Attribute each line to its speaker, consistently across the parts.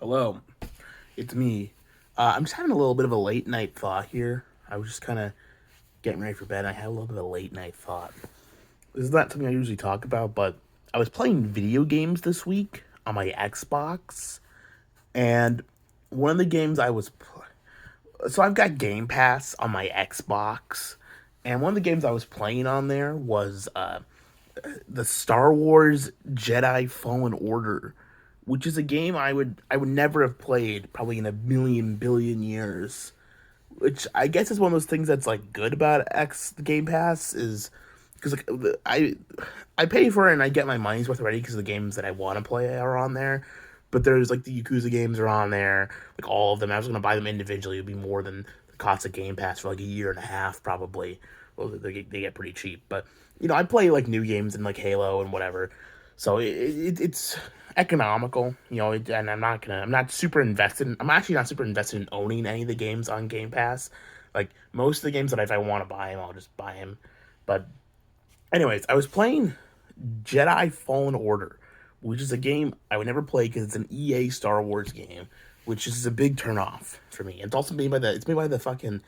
Speaker 1: Hello, it's me. I'm just having a little bit of a late night thought here. I was just kind of getting ready for bed. And I had a little bit of a late night thought. This is not something I usually talk about, but I was playing video games this week on my Xbox, and one of the games so I've got Game Pass on my Xbox, and one of the games I was playing on there was the Star Wars Jedi Fallen Order, which is a game I would never have played probably in a million billion years. Which I guess is one of those things that's like good about X Game Pass is because like I pay for it and I get my money's worth already because the games that I want to play are on there. But there's like the Yakuza games are on there, like all of them. I was gonna buy them individually. It'd be more than the cost of Game Pass for like a year and a half probably. Well, they get pretty cheap, but I play like new games and like Halo and whatever, so it's economical, and I'm not super invested. I'm actually not super invested in owning any of the games on Game Pass. Like most of the games that if I want to buy them, I'll just buy them. But anyways, I was playing Jedi Fallen Order, which is a game I would never play because it's an EA Star Wars game, which is a big turnoff for me. It's also made by the fucking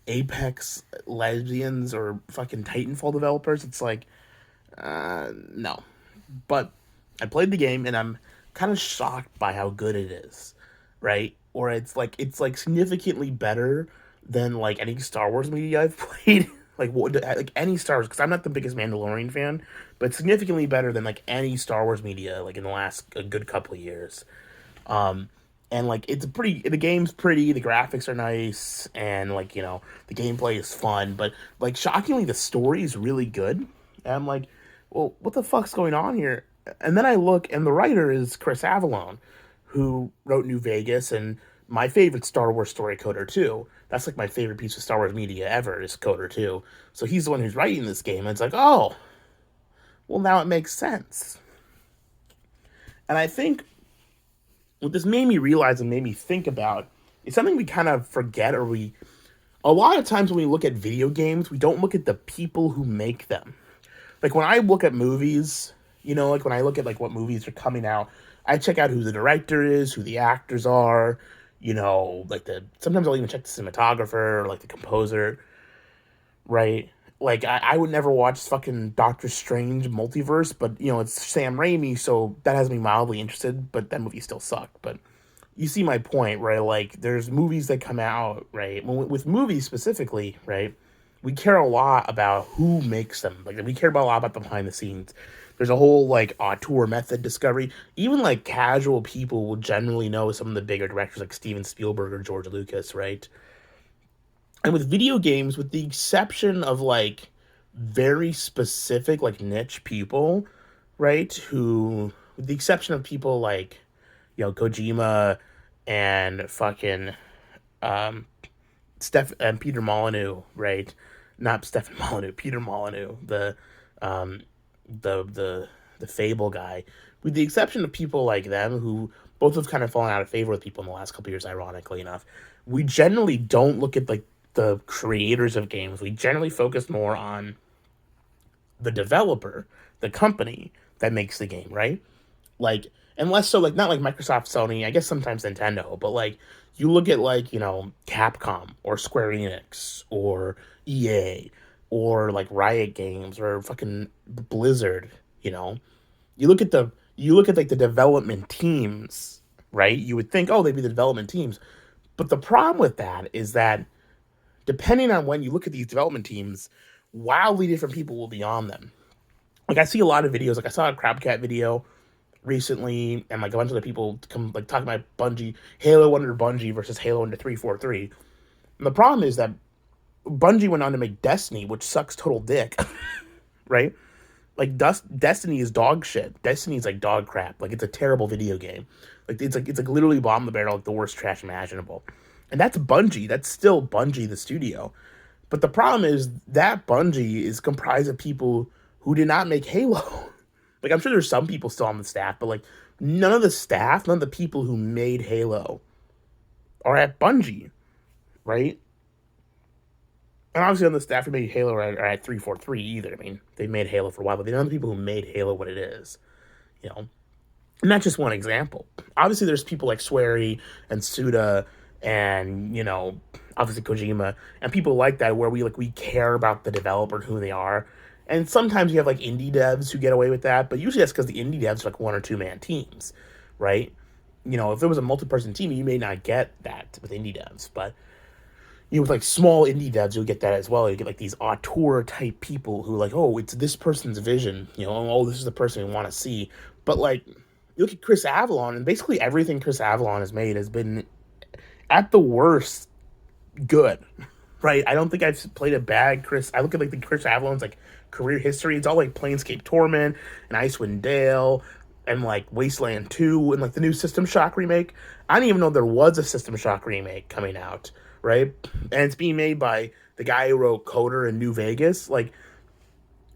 Speaker 1: Apex Legends or fucking Titanfall developers. It's like, no. But I played the game and I'm kind of shocked by how good it is, right? Or it's like significantly better than like any Star Wars media I've played. Like any Star Wars, because I'm not the biggest Mandalorian fan, but significantly better than like any Star Wars media like in the last a good couple of years. Um, and like the game's pretty, the graphics are nice, and like the gameplay is fun, but like shockingly the story is really good. And I'm like, well, what the fuck's going on here? And then I look, and the writer is Chris Avellone, who wrote New Vegas and my favorite Star Wars story, Coder 2. That's like my favorite piece of Star Wars media ever is Coder 2. So he's the one who's writing this game. And it's like, oh, well, now it makes sense. And I think what this made me realize and made me think about is something we kind of forget, or a lot of times when we look at video games, we don't look at the people who make them. Like when I look at movies, like when I look at like what movies are coming out, I check out who the director is, who the actors are, like sometimes I'll even check the cinematographer, or like the composer, right? Like I would never watch fucking Doctor Strange Multiverse, but it's Sam Raimi, so that has me mildly interested, but that movie still sucked. But you see my point, right? Like there's movies that come out, right? With movies specifically, right? We care a lot about who makes them. Like we care about a lot about the behind the scenes. There's a whole like auteur method discovery. Even like casual people will generally know some of the bigger directors like Steven Spielberg or George Lucas, right? And with video games, with the exception of like very specific like niche people, right? Who, with the exception of people like Kojima and fucking um Steph and Peter Molyneux, right? Not Stephen Molyneux, Peter Molyneux, um the Fable guy. With the exception of people like them who both have kind of fallen out of favor with people in the last couple of years, ironically enough, we generally don't look at like the creators of games. We generally focus more on the developer, the company that makes the game, right? Like, unless so like not like Microsoft, Sony, I guess sometimes Nintendo, but like you look at like Capcom or Square Enix or EA or like Riot Games or fucking Blizzard. you know you look at like the development teams, right? You would think, oh, they'd be the development teams, but the problem with that is that depending on when you look at these development teams, wildly different people will be on them. Like I see a lot of videos, like I saw a Crabcat video recently, and like a bunch of the people come like talking about Bungie, Halo under Bungie versus Halo under 343. And the problem is that Bungie went on to make Destiny, which sucks total dick, right? Like Destiny is dog shit. Destiny is like dog crap. Like it's a terrible video game. Like it's like literally bomb the barrel, like the worst trash imaginable. And that's Bungie. That's still Bungie, the studio. But the problem is that Bungie is comprised of people who did not make Halo. Like I'm sure there's some people still on the staff, but like none of the people who made Halo are at Bungie, right? And obviously on the staff who made Halo are at 343 either. I mean, they made Halo for a while, but they're not the people who made Halo what it is, you know. And that's just one example. Obviously, there's people like Swery and Suda and, obviously Kojima and people like that where we care about the developer and who they are. And sometimes you have like indie devs who get away with that, but usually that's because the indie devs are like one or two man teams, right? If there was a multi-person team, you may not get that with indie devs, but with like small indie devs, you'll get that as well. You get like these auteur type people who like, oh, it's this person's vision, oh, this is the person we want to see. But like, you look at Chris Avalon, and basically everything Chris Avalon has made has been, at the worst, good, right? I don't think I've played a bad Chris. I look at like the Chris Avalon's like career history. It's all like Planescape Torment and Icewind Dale and like Wasteland 2 and like the new System Shock remake. I didn't even know there was a System Shock remake coming out, right? And it's being made by the guy who wrote Coder and New Vegas.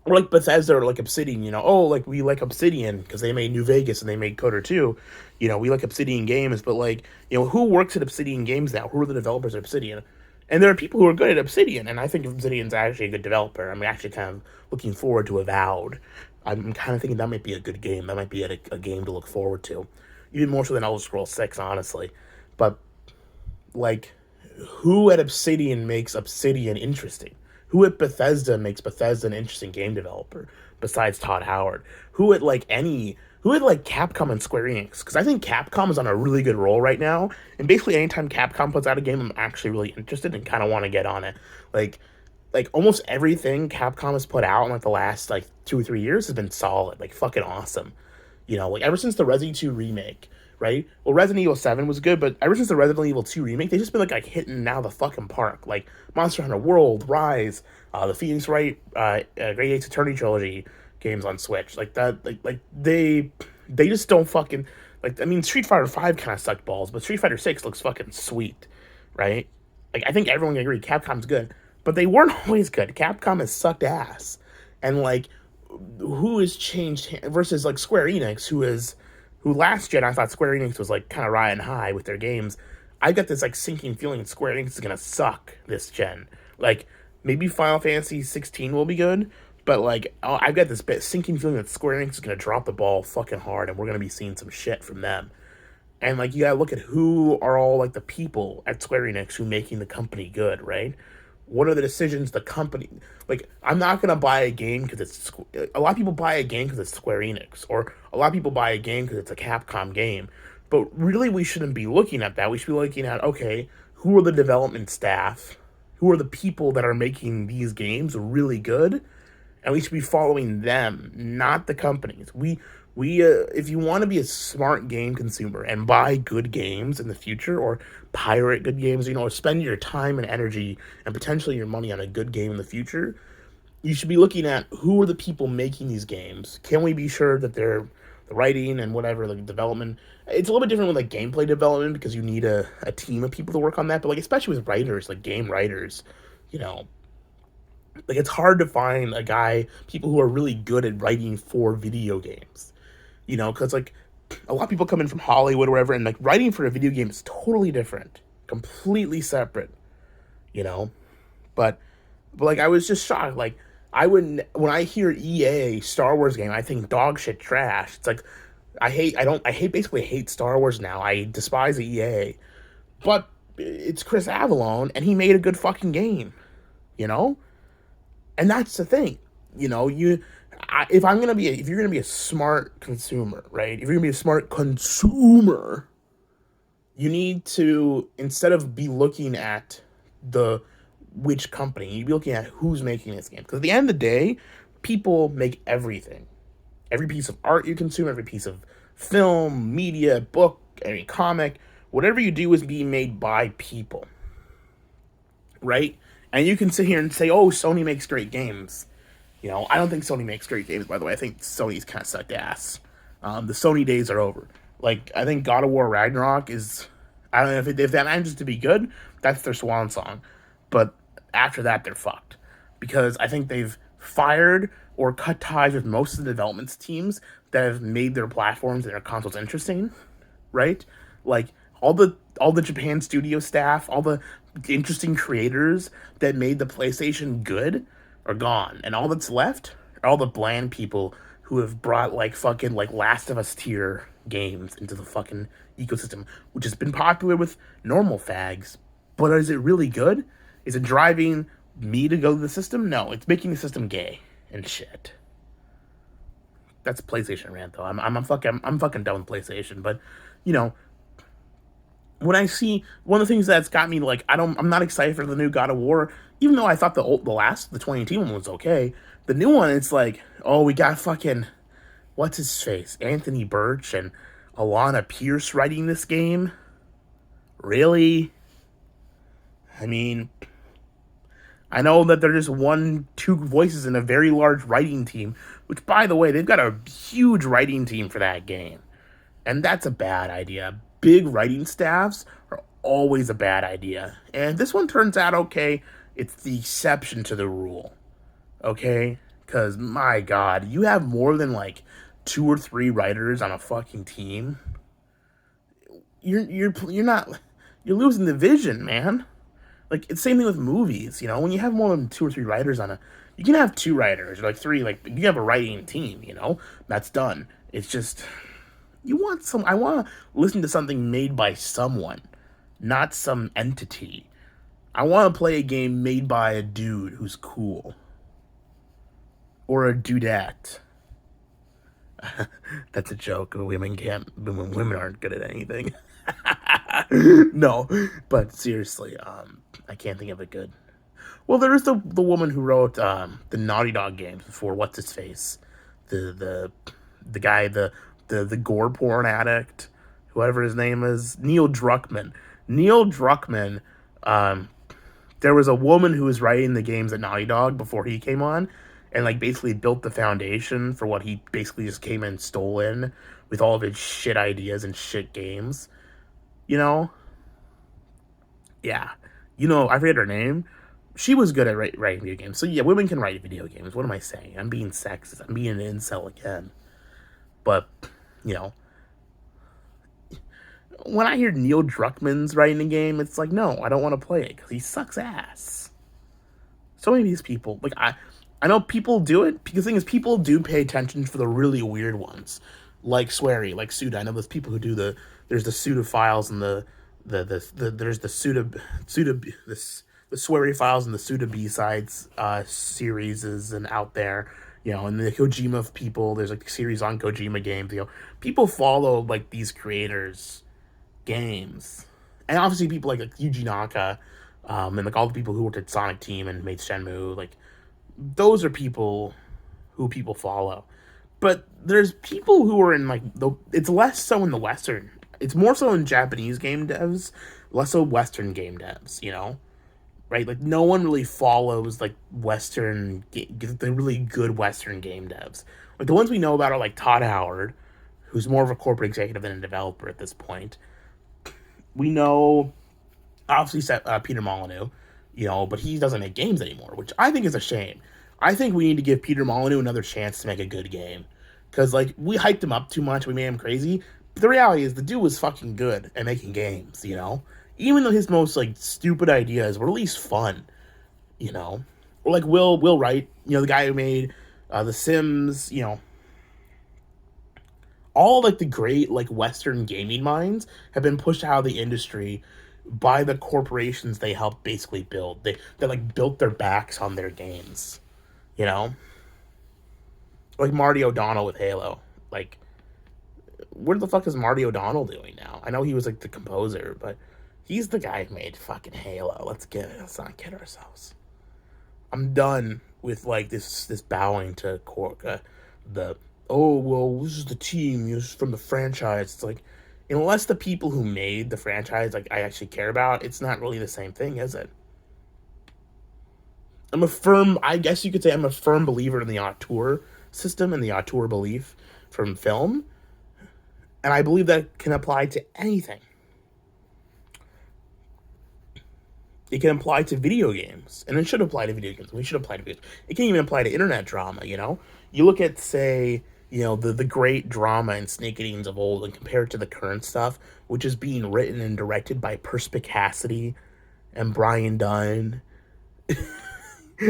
Speaker 1: Or like Bethesda or like Obsidian, oh, like we like Obsidian because they made New Vegas and they made Coder too. We like Obsidian Games, but like, who works at Obsidian Games now? Who are the developers at Obsidian? And there are people who are good at Obsidian, and I think Obsidian's actually a good developer. I'm actually kind of looking forward to Avowed. I'm kind of thinking that might be a good game. That might be a game to look forward to. Even more so than Elder Scrolls 6, honestly. But, like, who at Obsidian makes Obsidian interesting? Who at Bethesda makes Bethesda an interesting game developer besides Todd Howard? Who at Capcom and Square Enix? Because I think Capcom is on a really good roll right now, and basically anytime Capcom puts out a game, I'm actually really interested and kind of want to get on it. Like almost everything Capcom has put out in like the last like 2 or 3 years has been solid, like fucking awesome. Like ever since the Resident Evil 2 remake, right? Well, Resident Evil 7 was good, but ever since the Resident Evil 2 remake, they've just been like hitting now the fucking park. Like Monster Hunter World, Rise, the Phoenix Wright, Great Ace Attorney trilogy games on Switch, like that, like they just don't fucking like. I mean, Street Fighter 5 kind of sucked balls, but Street Fighter 6 looks fucking sweet, right? Like I think everyone can agree Capcom's good, but they weren't always good. Capcom has sucked ass, and like who has changed versus like Square Enix, who last gen I thought Square Enix was like kind of riding high with their games. I got this like sinking feeling that Square Enix is gonna suck this gen. Like maybe Final Fantasy 16 will be good, but like I've got this sinking feeling that Square Enix is gonna drop the ball fucking hard, and we're gonna be seeing some shit from them. And like you gotta look at who are all like the people at Square Enix who making the company good, right? What are the decisions the company like? I'm not gonna buy a game because it's a lot of people buy a game because it's Square Enix, or a lot of people buy a game because it's a Capcom game. But really, we shouldn't be looking at that. We should be looking at, okay, who are the development staff? Who are the people that are making these games really good? And we should be following them, not the companies. If you want to be a smart game consumer and buy good games in the future, or pirate good games, or spend your time and energy and potentially your money on a good game in the future, you should be looking at who are the people making these games. Can we be sure that they're the writing and whatever, the development? It's a little bit different with like gameplay development because you need a team of people to work on that. But like especially with writers, like game writers, like it's hard to find people who are really good at writing for video games. Because like a lot of people come in from Hollywood or whatever, and like writing for a video game is totally different, completely separate. But like I was just shocked. Like when I hear EA Star Wars game, I think dog shit trash. It's like basically hate Star Wars now. I despise EA, but it's Chris Avalon, and he made a good fucking game. And that's the thing. If you're gonna be a smart consumer, right? If you're gonna be a smart consumer, you need to, instead of be looking at which company, you'd be looking at who's making this game. Because at the end of the day, people make everything. Every piece of art you consume, every piece of film, media, book, any comic, whatever you do is being made by people, right? And you can sit here and say, oh, Sony makes great games. I don't think Sony makes great games, by the way. I think Sony's kind of sucked ass. The Sony days are over. Like, I think God of War Ragnarok is, I don't know if that manages to be good, that's their swan song. But after that, they're fucked. Because I think they've fired or cut ties with most of the development teams that have made their platforms and their consoles interesting, right? Like, all the Japan studio staff, all the interesting creators that made the PlayStation good are gone, and all that's left are all the bland people who have brought like fucking like Last of Us tier games into the fucking ecosystem, which has been popular with normal fags. But is it really good? Is it driving me to go to the system? No, it's making the system gay and shit. That's PlayStation rant though. I'm fucking done with PlayStation. But you know, when I see one of the things that's got me like I'm not excited for the new God of War, even though I thought the 2018 one was okay. The new one, it's like, oh, we got fucking what's his face, Anthony Birch and Alana Pierce writing this game. Really? I mean, I know that they're just two voices in a very large writing team, which, by the way, they've got a huge writing team for that game. And that's a bad idea. Big writing staffs are always a bad idea. And this one turns out okay. It's the exception to the rule. Okay? Because, my God, you have more than, like, 2 or 3 writers on a fucking team. You're losing the vision, man. Like, it's the same thing with movies, you know? When you have more than 2 or 3 writers on you can have 2 writers, or like 3, like, you have a writing team, you know? That's done. It's just, I want to listen to something made by someone, not some entity. I want to play a game made by a dude who's cool. Or a dudette. That's a joke. Women aren't good at anything. No, but seriously, I can't think of it good. Well, there is the woman who wrote the Naughty Dog games before. What's his face? The guy, the gore porn addict, whoever his name is, Neil Druckmann. Neil Druckmann. There was a woman who was writing the games at Naughty Dog before he came on, and like basically built the foundation for what he basically just came and stole in with all of his shit ideas and shit games. You know? Yeah. You know, I forget her name. She was good at writing video games. So yeah, women can write video games. What am I saying? I'm being sexist. I'm being an incel again. But, you know, when I hear Neil Druckmann's writing a game, it's like, no, I don't want to play it because he sucks ass. So many of these people, like, I know people do it, because the thing is, people do pay attention for the really weird ones, like Swery, like Suda. I know there's people who do there's the Suda files and there's the Suda the Swery files and the Suda B-sides series and out there, you know, and the Kojima people, there's like a series on Kojima games, you know. People follow like these creators' games. And obviously people like Yuji Naka, and like all the people who worked at Sonic Team and made Shenmue, like those are people who people follow. But there's people who are in like it's less so in the Western. It's more so in Japanese game devs, less so Western game devs, you know? Right? Like no one really follows like the really good Western game devs. Like the ones we know about are like Todd Howard, who's more of a corporate executive than a developer at this point. We know obviously Peter Molyneux, you know, but he doesn't make games anymore, which I think is a shame. I think we need to give Peter Molyneux another chance to make a good game. Because, like, we hyped him up too much, we made him crazy. But the reality is, the dude was fucking good at making games, you know? Even though his most, like, stupid ideas were at least fun, you know? Or, like, Will Wright, you know, the guy who made The Sims, you know. All, like, the great, like, Western gaming minds have been pushed out of the industry by the corporations they helped basically build. They like, built their backs on their games, you know? Like Marty O'Donnell with Halo. Like, where the fuck is Marty O'Donnell doing now? I know he was, like, the composer, but he's the guy who made fucking Halo. Let's not kid ourselves. I'm done with, like, this bowing to oh, well, this is the team, this is from the franchise. It's like, unless the people who made the franchise, like, I actually care about, it's not really the same thing, is it? I guess you could say I'm a firm believer in the auteur system and the auteur belief from film. And I believe that can apply to anything. It can apply to video games. And it should apply to video games. We should apply to video games. It can even apply to internet drama, you know? You look at, say, you know, the great drama and Snake of old and compare it to the current stuff, which is being written and directed by Perspicacity and Brian Dunn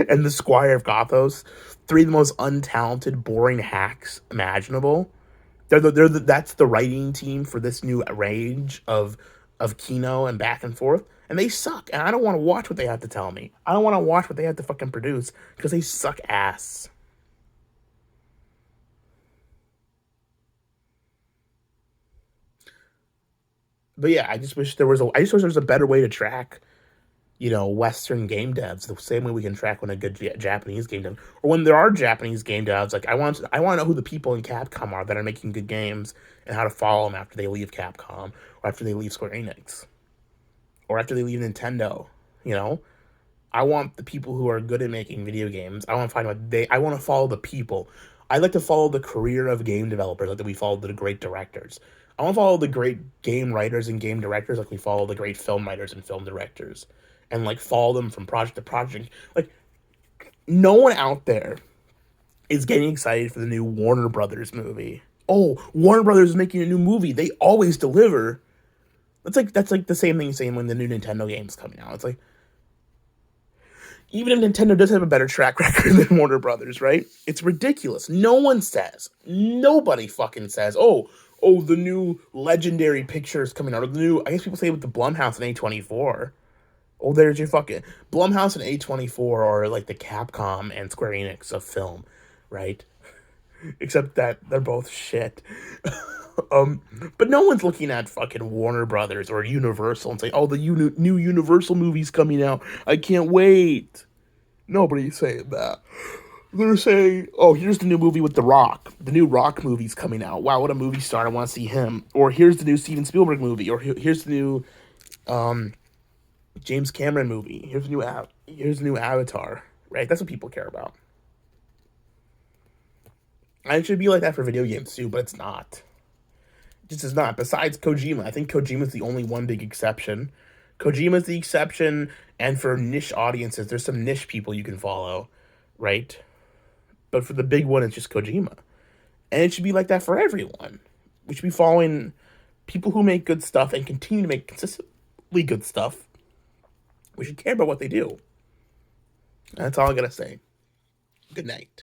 Speaker 1: and the Squire of Gothos, 3 of the most untalented, boring hacks imaginable. That's the writing team for this new range of Kino and back and forth, and they suck. And I don't want to watch what they have to tell me. I don't want to watch what they have to fucking produce because they suck ass. But yeah, I just wish there was a better way to track, Western game devs the same way we can track when a good Japanese game dev, or when there are Japanese game devs. Like I want to know who the people in Capcom are that are making good games and how to follow them after they leave Capcom or after they leave Square Enix or after they leave Nintendo. You know, I want the people who are good at making video games. I want to find what I want to follow the people. I like to follow the career of game developers like that we follow the great directors. I want to follow the great game writers and game directors like we follow the great film writers and film directors. And like follow them from project to project. Like no one out there is getting excited for the new Warner Brothers movie. Oh, Warner Brothers is making a new movie. They always deliver. That's like the same thing saying when the new Nintendo game's coming out. It's like even if Nintendo does have a better track record than Warner Brothers, right? It's ridiculous. Nobody fucking says, the new Legendary picture is coming out. Or the new, I guess people say with the Blumhouse and A24. Oh, there's your fucking Blumhouse and A24 are like the Capcom and Square Enix of film, right? Except that they're both shit. But no one's looking at fucking Warner Brothers or Universal and saying, "Oh, the new Universal movie's coming out. I can't wait." Nobody's saying that. They're saying, "Oh, here's the new movie with The Rock. The new Rock movie's coming out. Wow, what a movie star! I want to see him." Or here's the new Steven Spielberg movie. Or here's the new James Cameron movie. Here's the new Avatar. Right? That's what people care about. And it should be like that for video games too, but it's not. It just is not. Besides Kojima, I think Kojima's the only one big exception. Kojima's the exception, and for niche audiences, there's some niche people you can follow, right? But for the big one, it's just Kojima. And it should be like that for everyone. We should be following people who make good stuff and continue to make consistently good stuff. We should care about what they do. That's all I gotta say. Good night.